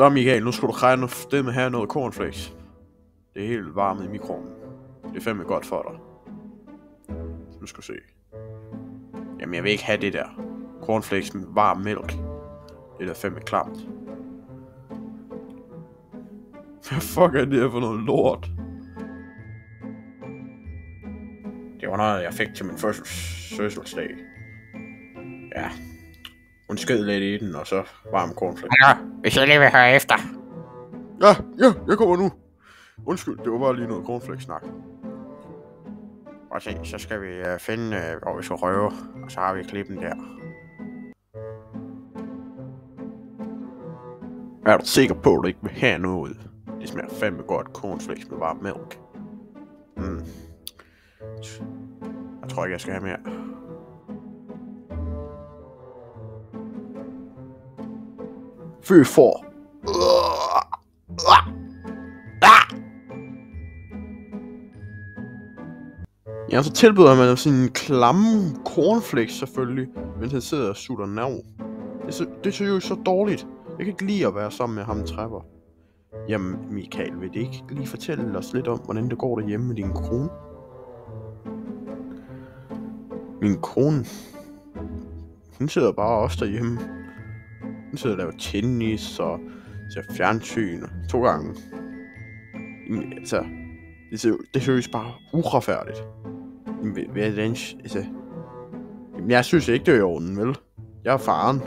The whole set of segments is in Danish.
Så Michael, nu skal du regne det med have noget cornflakes. Det er helt varmt i mikroen. Det er fandme godt for dig. Nu skal du se. Jamen jeg vil ikke have det der. Cornflakes med varm mælk. Det er da fandme klamt. Hvad fuck er det her for noget lort? Det var noget jeg fik til min fødselsdag. Ja. Hun sked lidt i den, og så varm cornflakes. Ja, hvis jeg lige vil høre efter. Ja, jeg kommer nu. Undskyld, det var bare lige noget cornflakes-snak. Og så skal vi finde, hvor vi skal røve, og så har vi klippen der. Er du sikker på, at du ikke vil have noget? Det smager fandme godt cornflakes med varm mælk. Jeg tror ikke, jeg skal have mere. Fy for. Ja, så tilbyder man sin klamme cornflakes selvfølgelig, mens han sidder og sutter nav. Det ser jo så dårligt. Jeg kan ikke lide at være sammen med ham Trevor. Jamen, Michael, vil det ikke lige fortælle os lidt om, hvordan det går derhjemme med din kone? Min kone? Hun sidder bare også derhjemme. Hun sidder og laver tennis og ser fjernsyn 2 gange. Jamen, altså, det ser jo bare uretfærdigt. Jamen, jeg synes ikke, det er i orden, vel? Jeg er faren.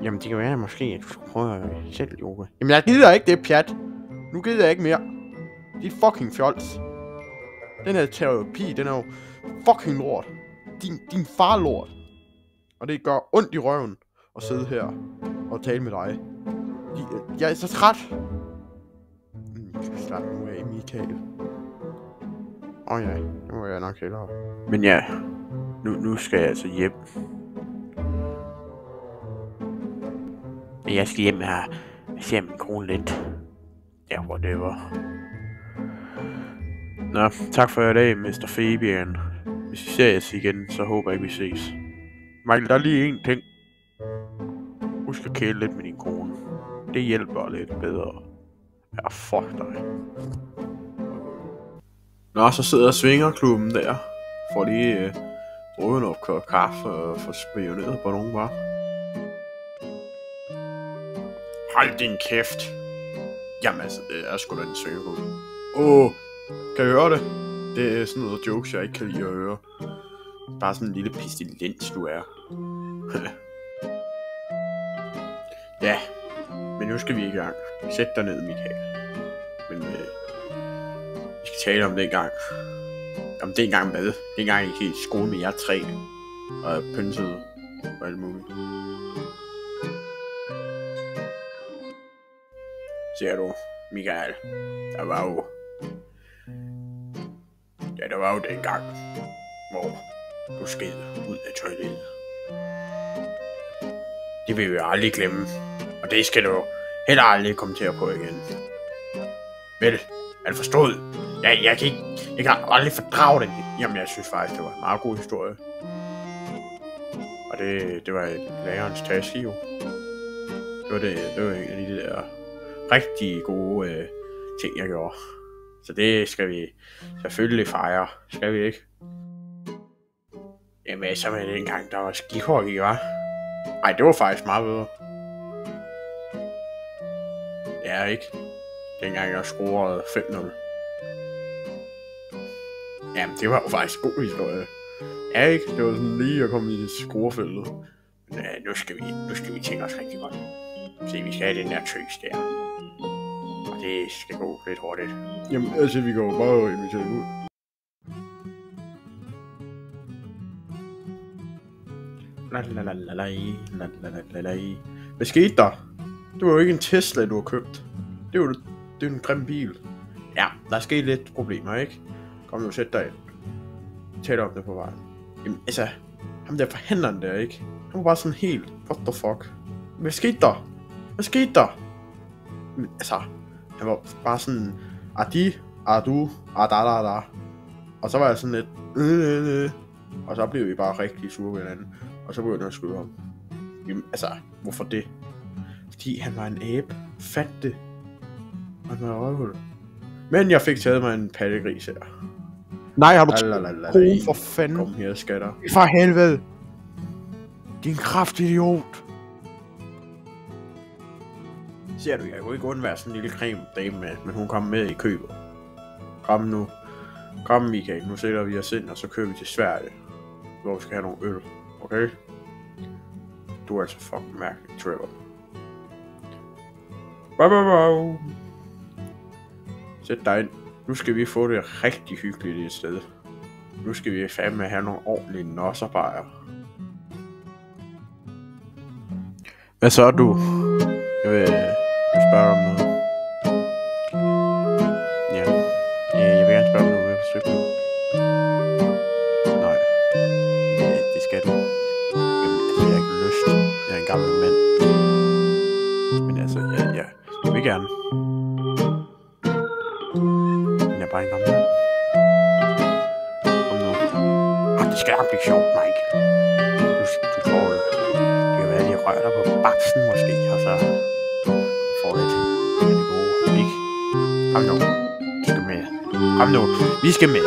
Jamen, det kan være måske, at du skulle prøve selv yoga. Jamen, jeg gider ikke det pjat. Nu gider jeg ikke mere. Det er fucking fjols. Den her terapi, den er jo fucking lort. Din far lort. Og det gør ondt i røven at sidde her og tale med dig. Jeg er så træt. Jeg skal slappe nu af, Michael. Ja, det må jeg nok hellere. Men ja, nu skal jeg altså hjem. Jeg skal hjem her. Jeg ser min kone lidt. Ja, whatever. Nå, tak for i dag, Mr. Fabian. Hvis I ser os igen, så håber jeg, vi ses. Michael, der er lige en ting. Husk at kæle lidt med din kone. Det hjælper lidt bedre. Ja, fuck dig. Nå, så sidder svingerklubben der. Får lige drukket noget kort kaffe og får spioneret på nogen, var. Hold din kæft. Jamen altså, det er sgu da en svingerklub. Kan I høre det? Det er sådan noget jokes, jeg ikke kan lide at høre. Bare sådan en lille pestilens, du er. Ja, men nu skal vi i gang. Sæt dig ned, Michael. Men vi skal tale om det engang. Om det engang med. Det engang I gik i skole med jer 3. Og pynsede og alt muligt. Ser du, Michael? Der var jo den gang, hvor du sked ud af toilettet. Det vil vi aldrig glemme. Og det skal du heller aldrig kommentere på igen. Vel, er det forstået? Jeg kan aldrig fordrage det. Jamen, jeg synes faktisk, det var en meget god historie. Og det var lærerens taske, jo. Det var en af de der rigtig gode ting, jeg gjorde. Så det skal vi selvfølgelig fejre. Skal vi ikke? Jamen, så med den gang, der var skihockey, hva'? Ej, det var faktisk meget bedre. Ja, ikke? Dengang jeg scorede 5-0. Jamen, det var jo faktisk god historie. Ja, ikke? Det var sådan lige at komme i scorefeltet. Men nu skal vi tænke os rigtig godt. Se, vi skal have den der tøs der. Og det skal gå lidt hurtigt. Jamen, altså, vi går bare invitere ud. Hvad skete der? Det var jo ikke en Tesla, du har købt. Det er jo en grim bil. Ja, der er sket lidt problemer, ikke? Kom nu, sæt dig ind. Tæt om det på vejen. Jamen, altså, ham der forhandleren der, ikke? Han var bare sådan helt, what the fuck? Hvad skete der? Men, altså, han var bare sådan, adi, adu, da. Og så var jeg sådan lidt, og så blev vi bare rigtig sure ved hinanden. Og så begyndte jeg at skyde ham. Jamen, altså, hvorfor det? Fordi han var en abe. Fat det. Og den røvhul. Men jeg fik taget mig en pattegris her. Nej, har du Lalalala. for fanden? Kom her, skatter. For helvede. Din kraftidiot. Ser du, jeg kunne ikke undvære sådan en lille creme dame med, men hun kom med i købet. Kom nu. Kom, Michael. Nu sætter vi os ind, og så kører vi til Sverige. Hvor vi skal have nogle øl. Okay? Du er altså fucking mærkelig, Trevor. Wow. Sæt dig ind. Nu skal vi få det rigtig hyggeligt i et sted. Nu skal vi fandme have nogle ordentlige nosserbajer. Hvad så du? Jeg vil spørge om noget. Ja. Jeg vil gerne spørge om noget med på stripklub. Nej. Det skal du. Jamen, altså, jeg har ikke lyst. Jeg er en gammel mand. Men altså, jeg vil gerne. Men jeg er bare en gammel mand. Kom nu. Det skal nok blive sjovt, Mike. Du får det. Det kan være, at jeg rører dig på baksen måske, og så får lidt af det gode, ikke? Kom nu. Du skal med. Kom nu. Vi skal med.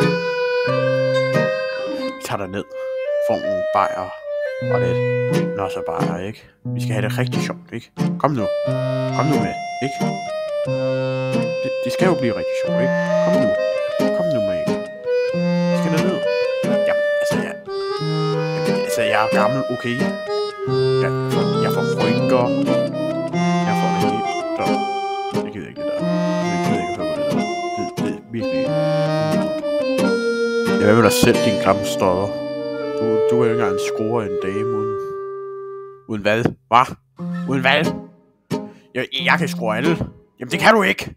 Vi tager dig ned. Får nogle bajer og lidt nosserbajer, ikke? Vi skal have det rigtig sjovt, ikke? Kom nu. Kom nu med, ikke? Det skal jo blive rigtig sjovt, ikke? Kom nu. Kom nu med, ikke? Vi skal derned. Jamen, altså, jeg er gammel, okay? Jeg får rynker. Jeg får det helt. Så jeg gider ikke det der. Jeg gider ikke at høre på det der. Det er virkelig. Jeg vil da selv din klamme stodder. Du er jo ikke engang score en dame uden hvad? Hva? Uden hvad? Jeg kan score alle. Jamen det kan du ikke.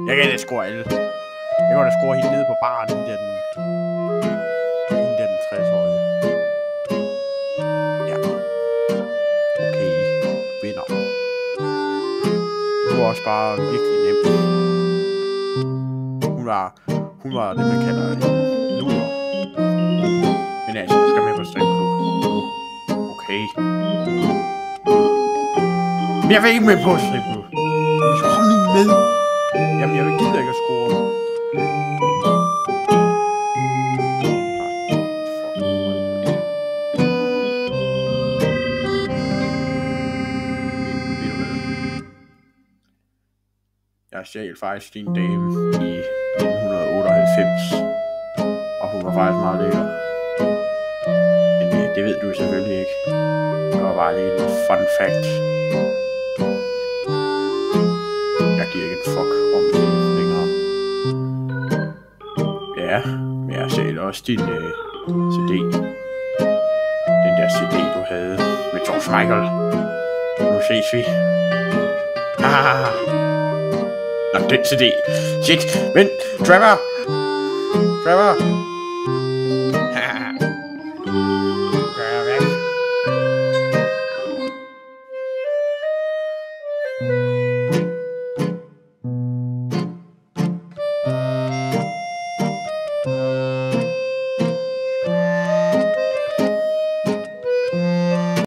Jeg kan da score alle. Jeg kan da score helt nede på baren, den 60-årige. Ja. Okay. Vinder. Du var også bare virkelig nem. Hun var det, man kalder en luder. Men altså, du skal med på stripklub. Okay. Men jeg vil ikke med på stripklub. Så kom nu med. Jamen, jeg vil gider ikke at score. Jeg stjal faktisk din dame i 1998. Og hun var faktisk meget lækker. Men det ved du selvfølgelig ikke. Det var bare lige en fun fact. Jeg giver ikke en fuck om det længere. Ja, men jeg stjal også din CD. Den der CD du havde med George Michael. Nu ses vi. Nå, den CD. Shit, men Trevor!